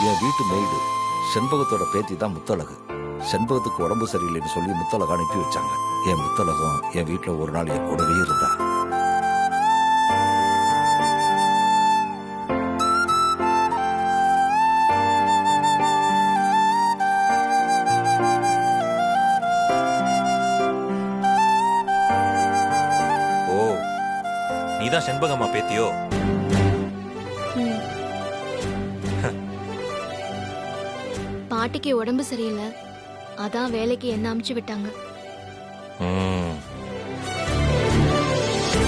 என் வீட்டு மெய்டு செண்பகத்தோட பேத்தி தான் முத்தழகு. செண்பகத்துக்கு உடம்பு சரியில்லைன்னு சொல்லி முத்தழகு அனுப்பி வச்சாங்க. என் முத்தழகம் என் வீட்டுல ஒரு நாள் என் கூடவே இருந்தா. ஓ, நீதான் செண்பகம்மா பேத்தியோ? பாட்டிக்கு உடம்பு சரியில்லை, அதான் வேலைக்கு என்ன அனுப்பிச்சு விட்டாங்க.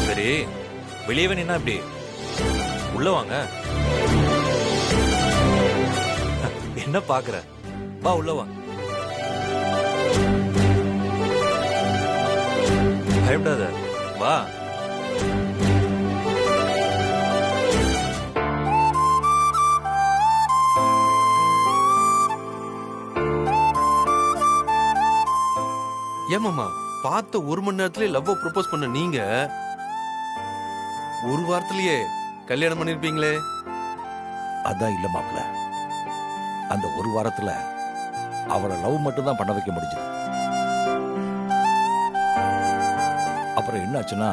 சரி, வெளியவே நின்னா இப்படி உள்ள வாங்க. என்ன பாக்குற? வா உள்ள வா. பயப்படாத, வா. ஏமாமா பார்த்த ஒரு மணி நேரத்திலே லவ் ப்ரொபோஸ் பண்ண நீங்க ஒரு வாரத்திலேயே கல்யாணம் பண்ணிருப்பீங்களே? அதான் இல்ல மாப்பிள்ள, அந்த ஒரு வாரத்துல அவளை லவ் மட்டும் தான் பண்ண வைக்க முடிஞ்சது. அப்புறம் என்னாச்சுன்னா,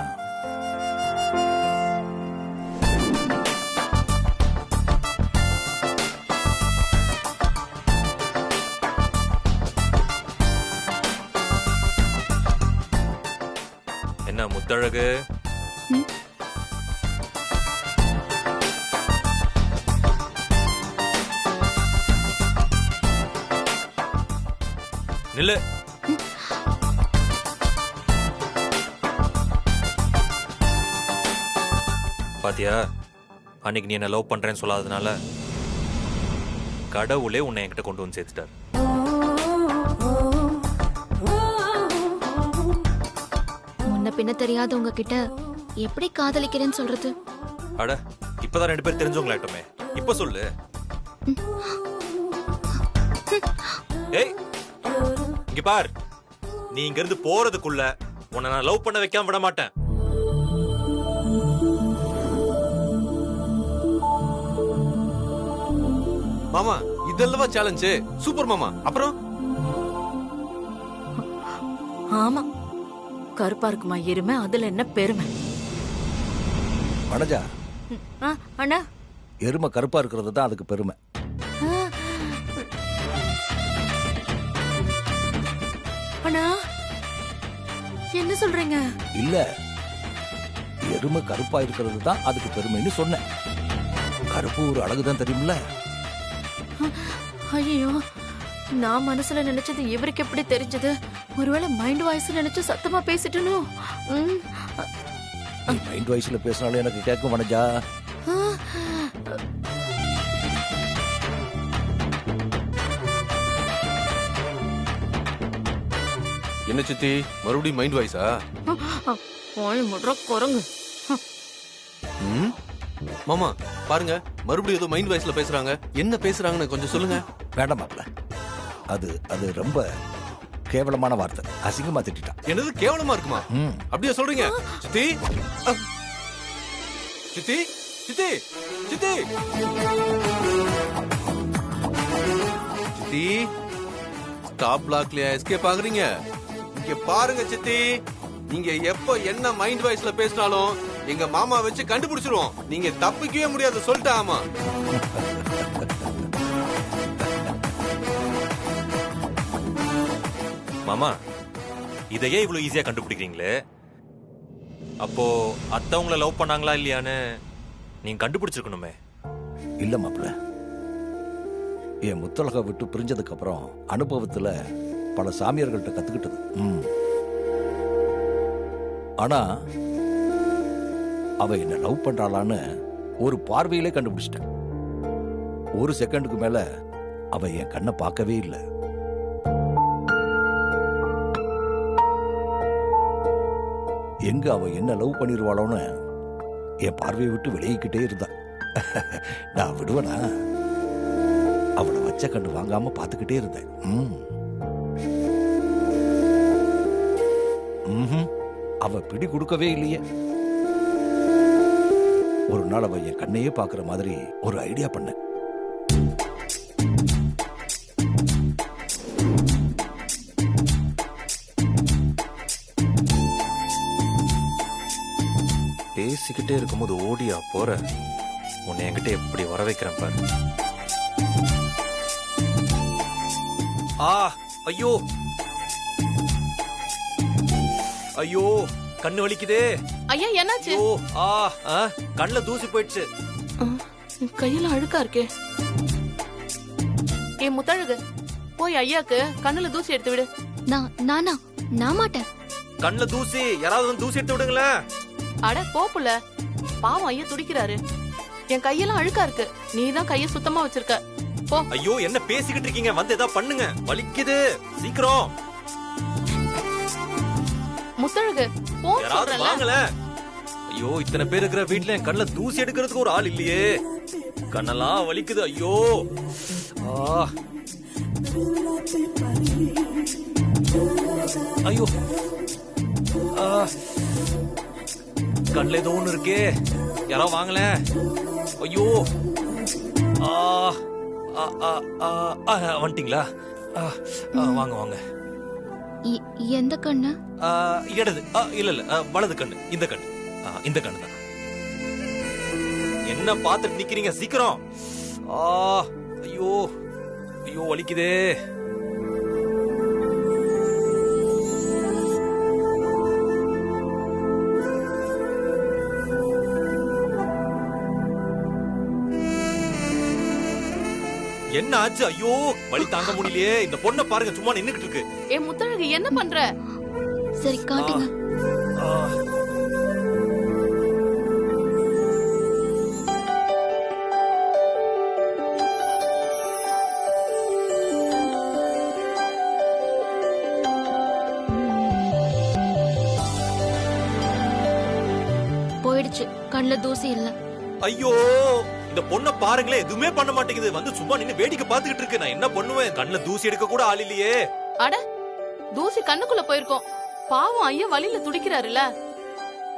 என்ன முத்தழகு, நில்லு. பாத்தியா, அன்னைக்கு நீ என்ன லவ் பண்றேன்னு சொல்லாததுனால கடவுளே உன்னை என்கிட்ட கொண்டு வந்து சேர்த்துட்டார். முன்ன பின்ன தெரியாதவங்க கிட்ட எப்படி காதலிக்கிறேன்னு சொல்றது? அட, இப்பதான் 2 பேர் தெரிஞ்சவங்களாட்டோமே, இப்ப சொல்லு. ஏய், இங்க பார், நீ இங்க இருந்து போறதுக்குள்ள உன்னை நான் லவ் பண்ண வைக்காம விட மாட்டேன். மாமா இதெல்லாம் சேலஞ்சு. சூப்பர் மாமா. அப்புறம் ஆமா, கருப்பா இருக்குமா எருமை, அதுல என்ன பெருமை? வனஜா, அண்ணா, எருமை கருப்பா இருக்கிறது தான் அதுக்கு பெருமை. அண்ணா என்ன சொல்றீங்க? இல்ல, எருமை கருப்பா இருக்கிறது தான் அதுக்கு பெருமைன்னு சொன்னேன். கருப்பு ஒரு அழகுதான், தெரியுமில்ல? ஐயோ, நான் மனசுல நினைச்சது இவருக்கு எப்படி தெரிஞ்சது? ஒருவேளை மைண்ட் வாய்ஸ் நினைச்சு சத்தமா பேசிட்டனோ? நீ மைண்ட் வாய்ஸ்ல பேசினாலும் எனக்கு கேட்கும் வனஜா. என்ன சித்தி, மறுபடியும் மைண்ட் வாய்ஸா? குரங்கு. மாமா பாருங்க, மறுபடியும் ஏதோ மைண்ட் வாய்ஸ்ல பேசுறாங்க. என்ன பேசுறாங்கன்னு கொஞ்சம் சொல்லுங்க. வேண்டாம் மாப்ள, அது அது ரொம்ப கேவலமான வார்த்தை. அசிங்கமா திட்டான். என்னது கேவலமா இருக்குமா? அப்படியே சொல்றீங்க? சித்தி, சித்தி, சித்தி, சித்தி, சித்தி, ஸ்டாப் பிளாக்லயா எஸ்கேப் ஆகுறீங்க? இங்க பாருங்க சித்தி, நீங்க எப்ப என்ன மைண்ட் வாய்ஸ்ல பேசினாலும் எங்க மாமா வச்சு கண்டுபிடிச்சிருவோம். நீங்க தப்பிக்கவே முடியாது, சொல்லிட்டா. ஆமா மாமா, இதையே இவ்வளவு ஈஸியா கண்டுபிடிக்கிறீங்களே, அப்போ அத்தவங்கள லவ் பண்ணாங்களா இல்லையான்னு நீங்க கண்டுபிடிச்சிருக்கணுமே. இல்ல மாப்ள, என் முத்தழக விட்டு பிரிஞ்சதுக்கு அப்புறம் அனுபவத்துல பல சாமியார்கள்ட்ட கத்துக்கிட்டது. ஆனா அவ என்ன லவ் பண்றாளான்னு ஒரு பார்வையிலே கண்டுபிடிச்சிட்டேன். ஒரு செகண்டுக்கு மேல அவ என் கண்ணை பார்க்கவே இல்லை. எங்க அவ என்ன லவ் பண்ணிருவாளோன்னு என் பார்வையை விட்டு விலகிக்கிட்டே இருந்தா. நான் விடுவனா? அவளை வச்ச கண்டு வாங்காம பாத்துக்கிட்டே இருந்தேன். அவ பிடி கொடுக்கவே இல்லையே. ஒரு நாள் அவ என் கண்ணையே பாக்குற மாதிரி ஒரு ஐடியா பண்ண. பேசிக்கிட்டே இருக்கும்போது ஓடியா போற? உன்னை என்கிட்ட எப்படி வர வைக்கிறேன் பாரு. ஆ ஐயோ ஐயோ கண்ணு வலிக்குதே. ஐயா என்னாச்சு? ஐயோ கண்ணுல தூசி போயிடுச்சு. கையில அழுக்கா இருக்கே. ஏ முத்தழகு, போய் ஐயாக்கு கண்ணுல தூசி எடுத்து விடு. நான் மாட்டேன். கண்ணுல தூசி, யாராவது வந்து தூசி எடுத்து விடுங்களேன். அட போப்புல, பாவம் ஐயா துடிக்கிறாரு. என் கையெல்லாம் அழுக்கா இருக்கு, நீ தான் கைய சுத்தமா வச்சிருக்க. போ. ஐயோ என்ன பேசிக்கிட்டு இருக்கீங்க? வந்து ஏதாவது பண்ணுங்க, வலிக்குது, சீக்கிரம். முத்தழகு போ யாராவது சொல்றல. வாங்கல. ஐயோ இத்தனை பேர் இருக்கிற வீட்ல என் கண்ணுல தூசி எடுக்கிறதுக்கு ஒரு ஆள் இல்லையே. கண்ணெல்லாம் வலிக்குது. ஐயோ ஐயோ கண்ணுல ஏதோ ஒண்ணு இருக்கே. யாரோ வாங்கல. ஐயோ வந்துட்டீங்களா? வாங்க வாங்க. எந்த கண்ணு? இடது. இல்ல இல்ல, வலது கண்ணு. இந்த கண்ணு, இந்த கண்ணு தான். என்ன பார்த்துட்டு நிக்கிறீங்க? சீக்கிரம். ஐயோ ஐயோ வலிக்குதே. என்ன ஆச்சு? ஐயோ வலி தாங்க முடியலையே. இந்த பொண்ணை பாருங்க, சும்மா நின்னுகிட்டு இருக்கு. ஏ முத்தழகு என்ன பண்ற? சரி காட்டுங்க. போயிடுச்சு, கண்ணுல தூசி இல்ல. ஐயோ இந்த பொண்ணை பாருங்களே, எதுவுமே பண்ண மாட்டேங்குது. வந்து சும்மா நின்னு வேடிக்கை பார்த்துக்கிட்டு இருக்கு. நான் என்ன பண்ணுவேன்? கண்ணுல தூசி எடுக்க கூட ஆள் இல்லையே. அட தூசி கண்ணுக்குள்ள போயிருக்கோம். பாவம் ஐயா வலியில துடிக்கிறாருல.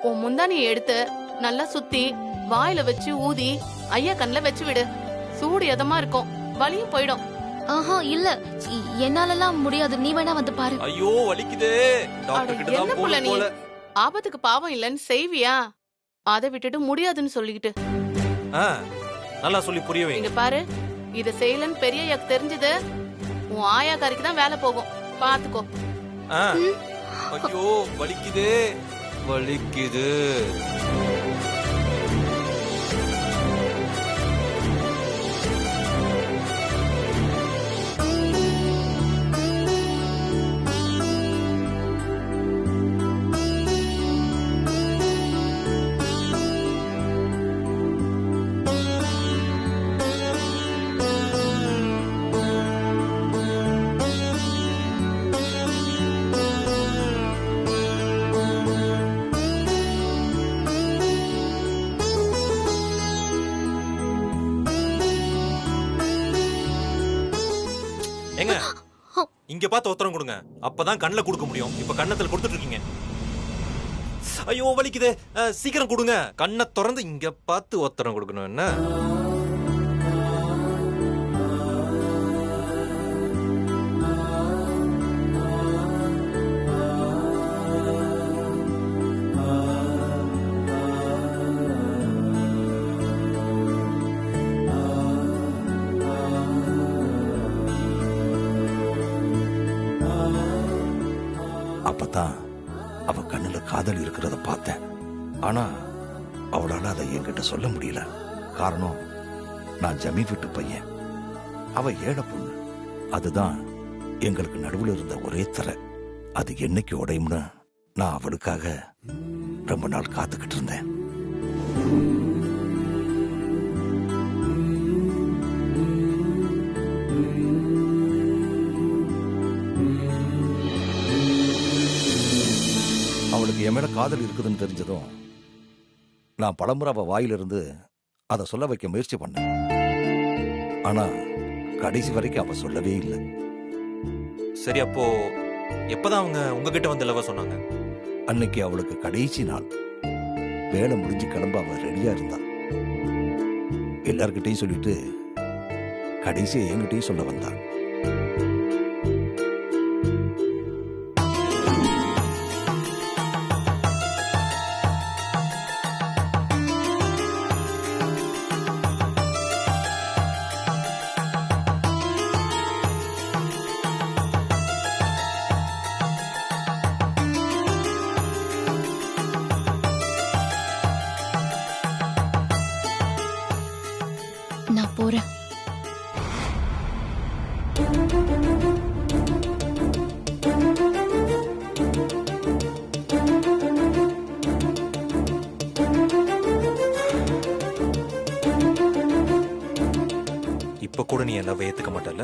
உன் முந்தானியை எடுத்து நல்லா சுத்தி வாயில வச்சு ஊதி ஐயா கண்ணுல வச்சு விடு. சூடு எதமா இருக்கும், வலியும் போயிடும். ஆஹா இல்ல, என்னாலலாம் முடியாது. நீ வேணா வந்து பாரு. ஐயோ வலிக்குதே. டாக்டர் கிட்ட தான் புள்ள நீ போல. ஆபத்துக்கு பாவம் இல்லன்னு செய்வியா? அதை விட்டுட்டு முடியாதுன்னு சொல்லிக்கிட்டு. நல்லா சொல்லி புரிய வைங்க. இங்க பாரு, இத செய்யலன்னு பெரிய ஐயாக்கு தெரிஞ்சது, உன் ஆயாக்காரிக்கு தான் வேலை போகும். பாத்துக்கோ. ஐயோ வலிக்குதே, வலிக்குது. எங்க இங்க பார்த்து உத்தரம் கொடுங்க, அப்பதான் கண்ணுல கொடுக்க முடியும். இப்ப கண்ணத்துல கொடுத்துட்டு இருக்கீங்க. ஐயோ வலிக்குதே, சீக்கிரம் கொடுங்க. கண்ணை திறந்து இங்க பார்த்து உத்தரம் கொடுக்கணும். என்ன அப்பதான் அவ கண்ணுல காதல் இருக்கிறத பார்த்தேன். ஆனா அவளால அதை என்கிட்ட சொல்ல முடியல. காரணம், நான் ஜமீன் வீட்டு பையன், அவ ஏழை பொண்ணு. அதுதான் எங்களுக்கு நடுவுல இருந்த ஒரே திரை. அது என்னைக்கு உடையும்னு நான் அவளுக்காக ரொம்ப நாள் காத்துக்கிட்டு இருந்தேன். அவளுக்கு என் மேல காதல் இருக்குதுன்னு தெரிஞ்சதும் நான் பலமுறை அவ வாயிலிருந்து அதை சொல்ல வைக்க முயற்சி பண்ணேன். ஆனா கடைசி வரைக்கும் அவ சொல்லவே இல்லை. சரி, அப்போ எப்பதான் அவங்க உங்ககிட்ட வந்து லவ் சொன்னாங்க? அன்னைக்கு அவளுக்கு கடைசி நாள். வேலை முடிஞ்சு கிளம்ப அவ ரெடியா இருந்தா. எல்லார்கிட்டையும் சொல்லிட்டு கடைசியா என்கிட்டையும் சொல்ல வந்தா. நான் போறேன். இப்ப கூட நீ எல்லாம் ஏத்துக்க மாட்டல்ல?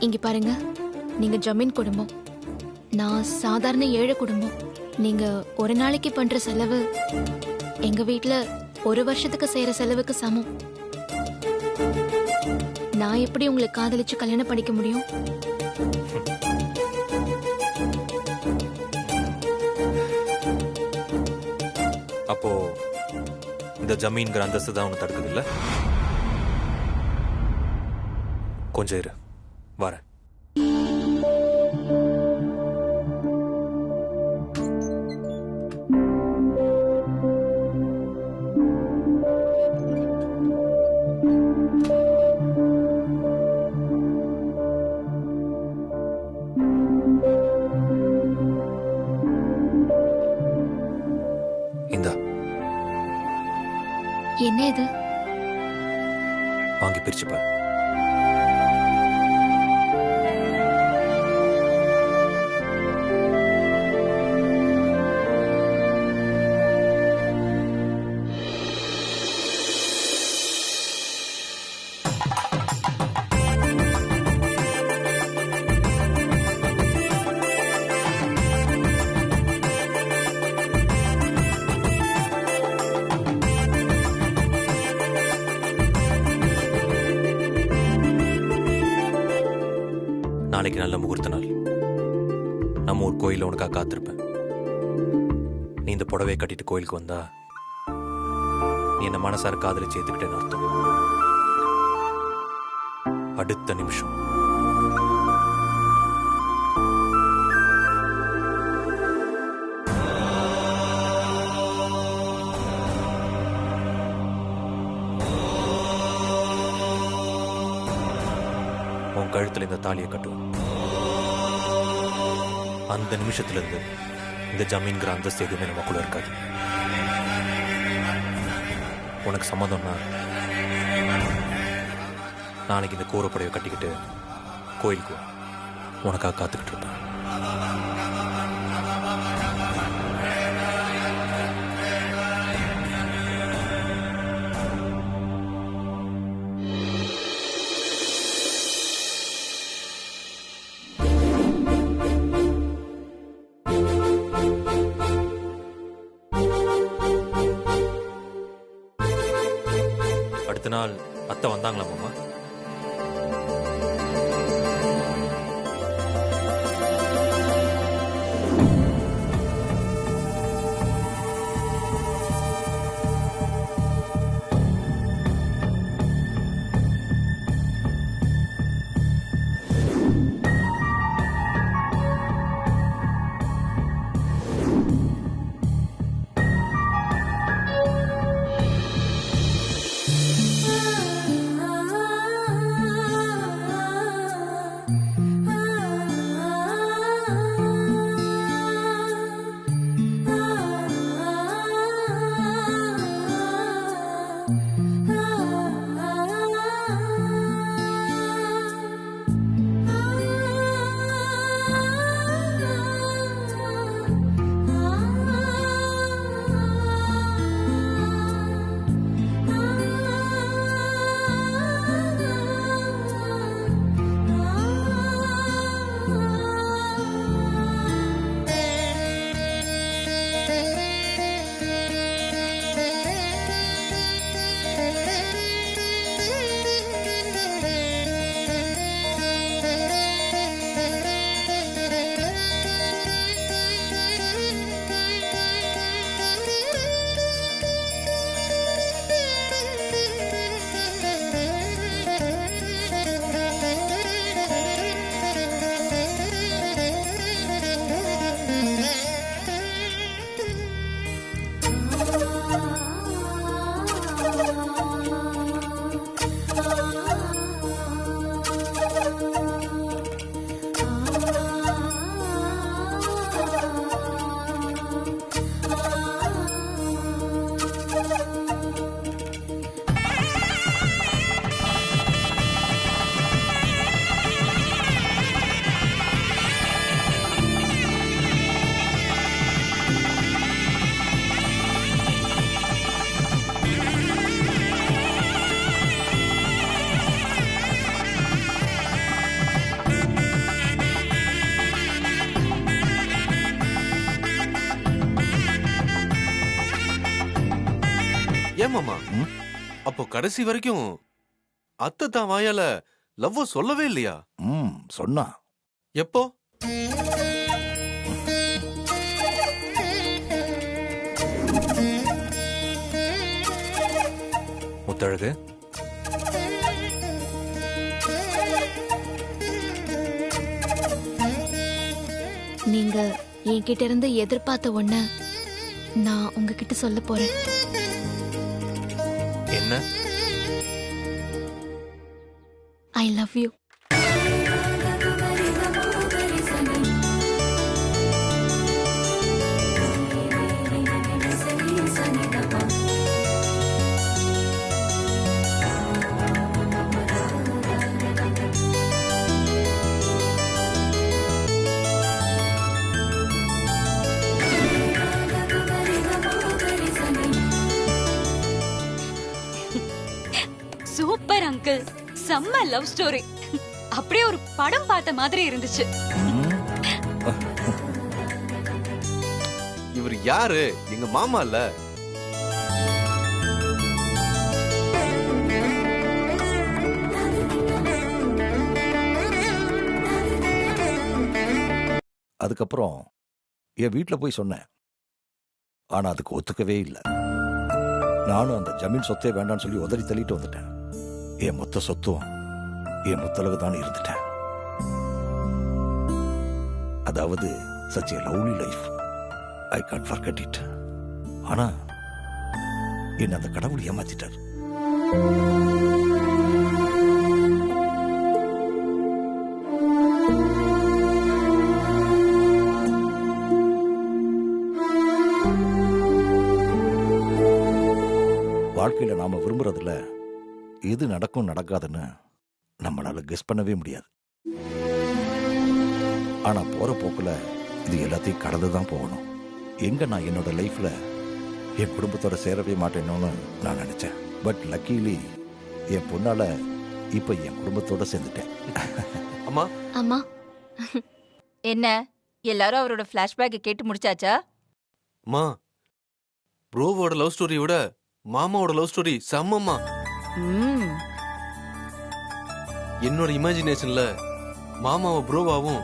இங்க பாருங்க, நீங்க ஜமீன் குடும்பம், நான் சாதாரண ஏழை குடும்பம். நீங்க ஒரு நாளைக்கு பண்ற செலவு எங்க வீட்ல ஒரு வருஷத்துக்கு செய்யற செலவுக்கு சமம். நான் எப்படி உங்களை காதலிச்சு கல்யாணம் பண்ணிக்க முடியும்? அப்போ இந்த ஜமீன்கிற அந்தஸ்து தான் உன்னை தடுக்குது இல்ல? கொஞ்சம் இரு, வரேன். இந்தா, என்ன இது? வாங்கி பிரிச்சு பாரு. நாளைக்கு நல்ல முகூர்த்த நாள். நம்ம ஊர் கோயில உனக்காக காத்திருப்பேன். நீ இந்த புடவையை கட்டிட்டு கோயிலுக்கு வந்தா நீ என்ன மனசார காதலிச்சு ஏத்துக்கிட்டேன்னு அர்த்தம். அடுத்த நிமிஷம் உன் கழுத்துல இந்த தாலியை கட்டுவோம். அந்த நிமிஷத்துல இருந்து இந்த ஜமீன்கிற அந்தஸ்து எதுவுமே நமக்குள்ள இருக்காது. உனக்கு சம்மதம்னா நாளைக்கு இந்த கூரைப்படையை கட்டிக்கிட்டு கோயிலுக்கு உனக்காக காத்துக்கிட்டு இருப்பேன். அடுத்த நாள் அத்தை வந்தாங்களா மாமா? அப்போ கடைசி வரைக்கும் அத்தை தான் வாயால லவ் சொல்லவே இல்லையா? சொன்னா. எப்போ? முத்தழகு, நீங்க என்கிட்ட இருந்து எதிர்பார்த்த ஒண்ண நான் உங்ககிட்ட சொல்ல போறேன். என்ன? I love you. Super uncle, செம்ம லவ் ஸ்டோரி. அப்படியே ஒரு படம் பார்த்த மாதிரி இருந்துச்சு. இவர் யாரு? எங்க மாமா இல்ல. அதுக்கப்புறம் என் வீட்டில் போய் சொன்னேன். ஆனா அதுக்கு ஒத்துக்கவே இல்லை. நானும் அந்த ஜமீன் சொத்தே வேண்டான்னு சொல்லி உதறி தள்ளிட்டு வந்துட்டேன். என் மொத்த சொத்தும் என் முத்தளவு தான் இருந்துட்டேன். அதாவது such a lovely life. I can't forget it. ஆனா என்ன அந்த கடவுள் ஏமாத்திட்டார். வாழ்க்கையில நாம விரும்புறதுல எது நடக்கும் நடக்காதுன்னு நம்மளால கெஸ் பண்ணவே முடியாது. ஆனா போற போக்குல இது எல்லாத்தையும் கடந்துதான் போகணும். எங்க நான் என்னோட லைஃப்ல என் குடும்பத்தோட சேரவே மாட்டேன்னு நான் நினைச்சேன். பட் லக்கிலி என் பொண்ணால இப்ப என் குடும்பத்தோட சேர்ந்துட்டேன். அம்மா அம்மா, என்ன எல்லாரும் அவரோட பிளாஷ்பேக் கேட்டு முடிச்சாச்சா? அம்மா, ப்ரோவோட லவ் ஸ்டோரியை விட மாமாவோட லவ் ஸ்டோரி செம்மம்மா. ம், என்னோட இமேஜினேஷன்ல மாமாவை ப்ரோவாவும்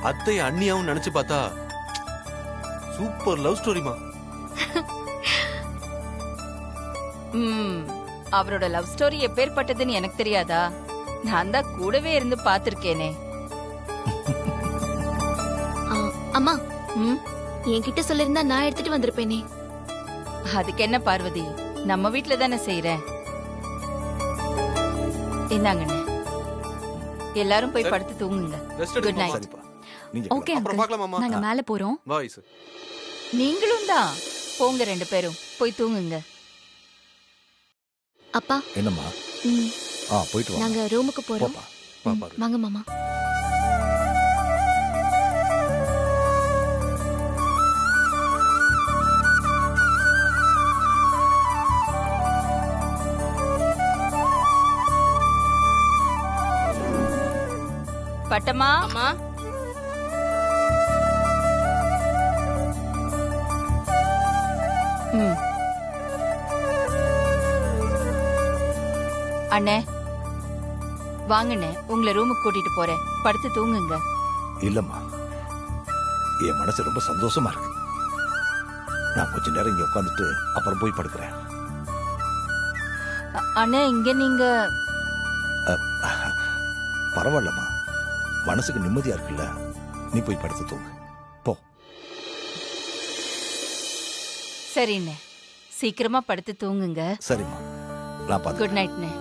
அத்தை அண்ணியாவும் நினைச்சு பார்த்தா சூப்பர் லவ் ஸ்டோரிமா. ம், அவரோட லவ் ஸ்டோரி எப்பேற்பட்டதுன்னு எனக்கு தெரியாதா? நான் தான் கூடவே இருந்து பாத்திருக்கேனே. அம்மா, ம், என்கிட்ட சொல்லிருந்தா நான் எடுத்துட்டு வந்திருப்பேனே. அதுக்கு என்ன பார்வதி, நம்ம வீட்ல தானே செய்யறேன். இந்தாங்கண்ணே, எல்லாரும் போய் சரி. படுத்து தூங்குங்க. ரெஸ்ட் Good எடுங்க. night. சரிப்பா, நீங்க ஓகே அப்புறம் அங்கிள், பார்க்கலாமாமா? நாங்க மேல போறோம். வாய்ஸ் நீங்களும் தான் போங்க, 2 பேரும் போய் தூங்குங்க. அப்பா, என்னம்மா? ம், போயிட்டு வாங்க. நாங்க ரூமுக்கு போறோம். போப்பா. ம், பாரு. வாங்க மாமா. பட்டம்மா, அம்மா, ம். அண்ணே வாங்கண்ணே, உங்களை ரூமுக்கு கூட்டிட்டு போறேன். படுத்து தூங்குங்க. இல்லம்மா, என் மனசு ரொம்ப சந்தோஷமா இருக்கு. நான் கொஞ்ச நேரம் இங்க உட்காந்துட்டு அப்புறம் போய் படுக்கிறேன். அண்ணே, இங்க நீங்க பரவாயில்லம்மா, மனசுக்கு நிம்மதியா இருக்குல்ல. நீ போய் படுத்து தூங்கு. போ. சரிண்ணே, சீக்கிரமா படுத்து தூங்குங்க. சரிம்மா, நான் பார்த்து. குட் நைட்ண்ணே.